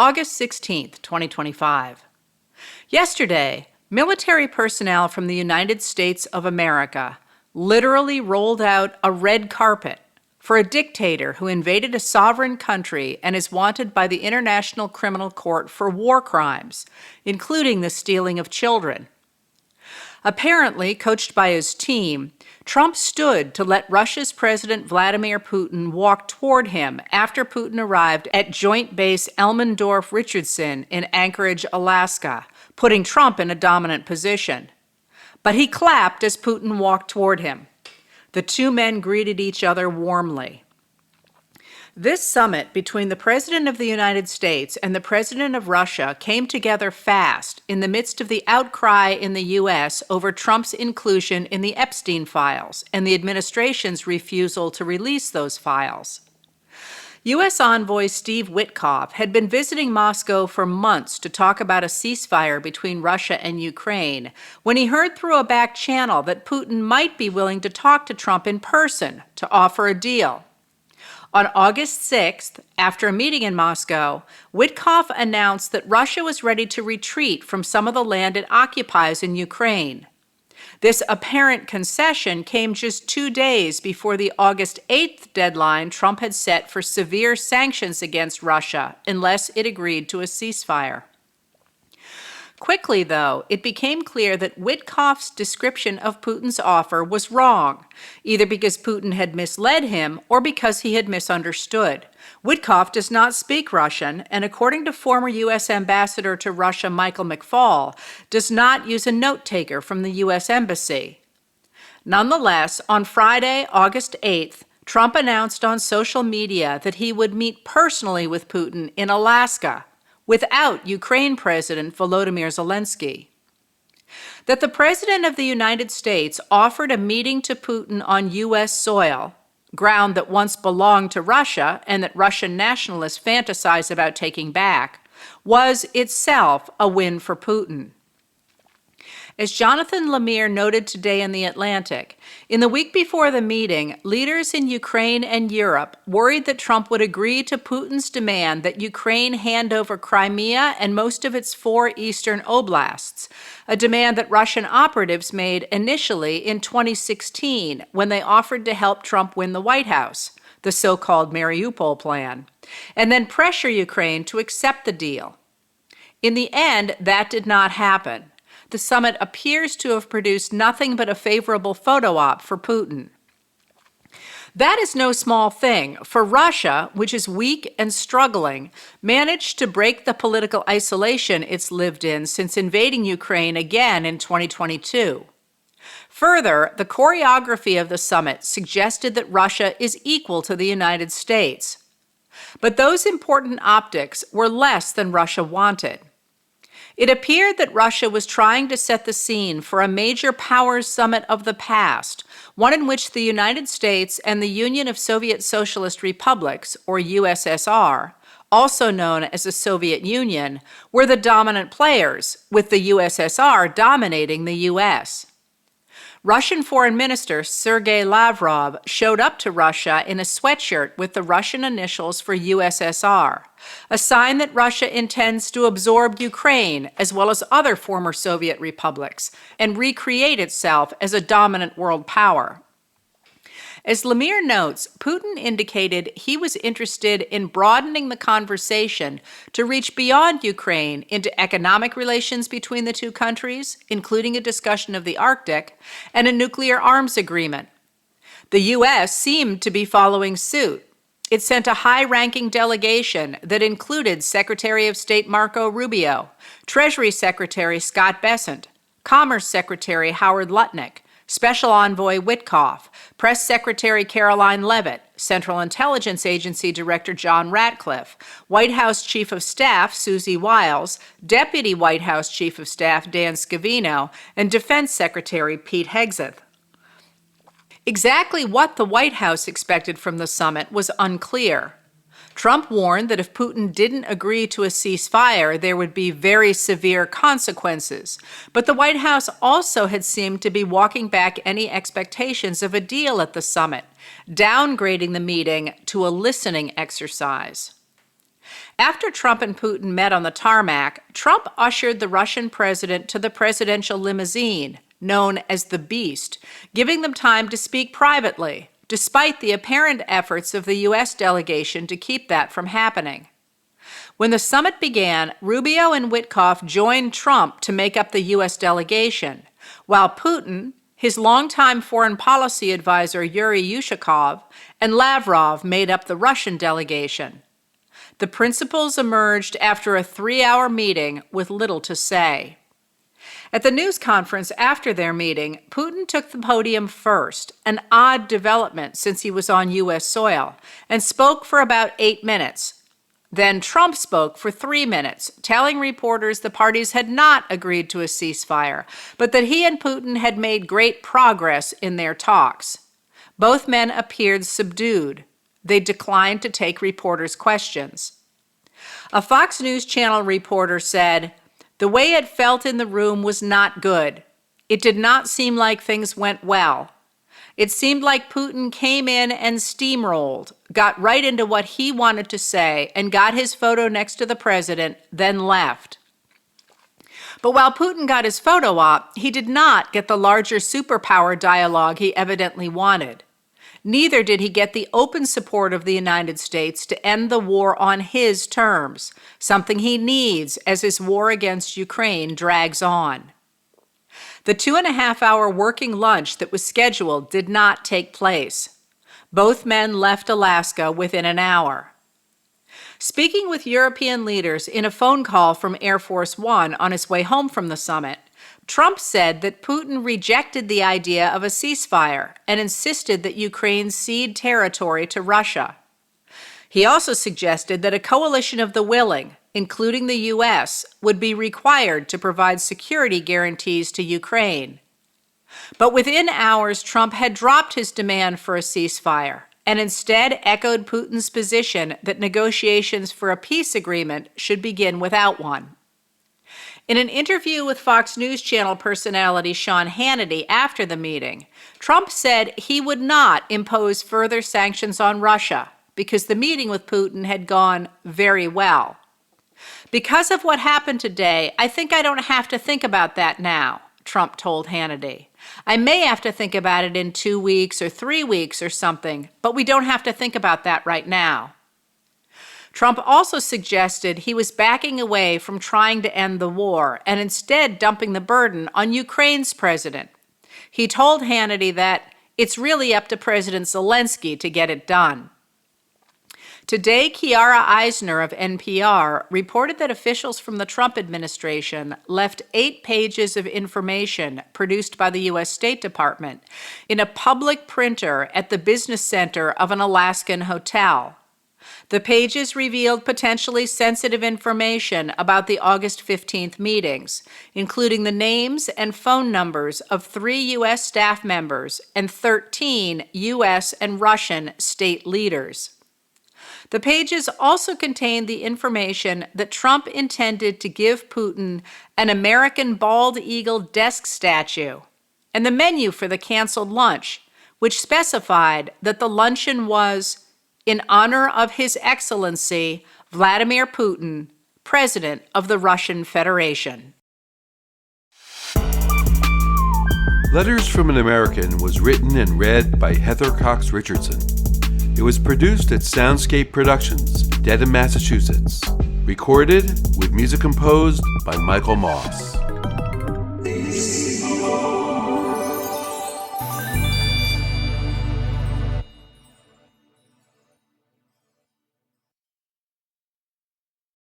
August 16, 2025. Yesterday, military personnel from the United States of America literally rolled out a red carpet for a dictator who invaded a sovereign country and is wanted by the International Criminal Court for war crimes, including the stealing of children. Apparently, coached by his team, Trump stood to let Russia's President Vladimir Putin walk toward him after Putin arrived at Joint Base Elmendorf-Richardson in Anchorage, Alaska, putting Trump in a dominant position. But he clapped as Putin walked toward him. The two men greeted each other warmly. This summit between the President of the United States and the President of Russia came together fast in the midst of the outcry in the U.S. over Trump's inclusion in the Epstein files and the administration's refusal to release those files. U.S. Envoy Steve Witkoff had been visiting Moscow for months to talk about a ceasefire between Russia and Ukraine when he heard through a back channel that Putin might be willing to talk to Trump in person to offer a deal. On August 6th, after a meeting in Moscow, Witkoff announced that Russia was ready to retreat from some of the land it occupies in Ukraine. This apparent concession came just 2 days before the August 8th deadline Trump had set for severe sanctions against Russia unless it agreed to a ceasefire. Quickly, though, it became clear that Witkoff's description of Putin's offer was wrong, either because Putin had misled him or because he had misunderstood. Witkoff does not speak Russian, and according to former U.S. Ambassador to Russia Michael McFaul, does not use a note-taker from the U.S. Embassy. Nonetheless, on Friday, August 8th, Trump announced on social media that he would meet personally with Putin in Alaska, without Ukraine President Volodymyr Zelensky. That the President of the United States offered a meeting to Putin on U.S. soil, ground that once belonged to Russia and that Russian nationalists fantasize about taking back, was itself a win for Putin. As Jonathan Lemire noted today in The Atlantic, in the week before the meeting, leaders in Ukraine and Europe worried that Trump would agree to Putin's demand that Ukraine hand over Crimea and most of its 4 eastern oblasts, a demand that Russian operatives made initially in 2016 when they offered to help Trump win the White House, the so-called Mariupol plan, and then pressure Ukraine to accept the deal. In the end, that did not happen. The summit appears to have produced nothing but a favorable photo op for Putin. That is no small thing, for Russia, which is weak and struggling, managed to break the political isolation it's lived in since invading Ukraine again in 2022. Further, the choreography of the summit suggested that Russia is equal to the United States. But those important optics were less than Russia wanted. It appeared that Russia was trying to set the scene for a major powers summit of the past, one in which the United States and the Union of Soviet Socialist Republics, or USSR, also known as the Soviet Union, were the dominant players, with the USSR dominating the U.S. Russian Foreign Minister Sergei Lavrov showed up to Russia in a sweatshirt with the Russian initials for USSR, a sign that Russia intends to absorb Ukraine as well as other former Soviet republics and recreate itself as a dominant world power. As Lemire notes, Putin indicated he was interested in broadening the conversation to reach beyond Ukraine into economic relations between the two countries, including a discussion of the Arctic, and a nuclear arms agreement. The U.S. seemed to be following suit. It sent a high-ranking delegation that included Secretary of State Marco Rubio, Treasury Secretary Scott Bessent, Commerce Secretary Howard Lutnick, Special Envoy Witkoff, Press Secretary Caroline Leavitt, Central Intelligence Agency Director John Ratcliffe, White House Chief of Staff Susie Wiles, Deputy White House Chief of Staff Dan Scavino, and Defense Secretary Pete Hegseth. Exactly what the White House expected from the summit was unclear. Trump warned that if Putin didn't agree to a ceasefire, there would be very severe consequences. But the White House also had seemed to be walking back any expectations of a deal at the summit, downgrading the meeting to a listening exercise. After Trump and Putin met on the tarmac, Trump ushered the Russian president to the presidential limousine, known as the Beast, giving them time to speak privately, despite the apparent efforts of the U.S. delegation to keep that from happening. When the summit began, Rubio and Witkoff joined Trump to make up the U.S. delegation, while Putin, his longtime foreign policy advisor Yuri Yushakov, and Lavrov made up the Russian delegation. The principals emerged after a 3-hour meeting with little to say. At the news conference after their meeting, Putin took the podium first, an odd development since he was on U.S. soil, and spoke for about 8 minutes. Then Trump spoke for 3 minutes, telling reporters the parties had not agreed to a ceasefire, but that he and Putin had made great progress in their talks. Both men appeared subdued. They declined to take reporters' questions. A Fox News Channel reporter said, "The way it felt in the room was not good. It did not seem like things went well. It seemed like Putin came in and steamrolled, got right into what he wanted to say, and got his photo next to the president, then left." But while Putin got his photo op, he did not get the larger superpower dialogue he evidently wanted. Neither did he get the open support of the United States to end the war on his terms, something he needs as his war against Ukraine drags on. The 2.5-hour working lunch that was scheduled did not take place. Both men left Alaska within an hour. Speaking with European leaders in a phone call from Air Force One on his way home from the summit, Trump said that Putin rejected the idea of a ceasefire and insisted that Ukraine cede territory to Russia. He also suggested that a coalition of the willing, including the U.S., would be required to provide security guarantees to Ukraine. But within hours, Trump had dropped his demand for a ceasefire and instead echoed Putin's position that negotiations for a peace agreement should begin without one. In an interview with Fox News Channel personality Sean Hannity after the meeting, Trump said he would not impose further sanctions on Russia because the meeting with Putin had gone very well. "Because of what happened today, I think I don't have to think about that now," Trump told Hannity. "I may have to think about it in 2 weeks or 3 weeks or something, but we don't have to think about that right now." Trump also suggested he was backing away from trying to end the war and instead dumping the burden on Ukraine's president. He told Hannity that it's really up to President Zelensky to get it done. Today, Kiara Eisner of NPR reported that officials from the Trump administration left 8 pages of information produced by the U.S. State Department in a public printer at the business center of an Alaskan hotel. The pages revealed potentially sensitive information about the August 15th meetings, including the names and phone numbers of 3 U.S. staff members and 13 U.S. and Russian state leaders. The pages also contained the information that Trump intended to give Putin an American bald eagle desk statue and the menu for the canceled lunch, which specified that the luncheon was in honor of His Excellency Vladimir Putin, President of the Russian Federation. Letters from an American was written and read by Heather Cox Richardson. It was produced at Soundscape Productions, Dedham, Massachusetts. Recorded with music composed by Michael Moss.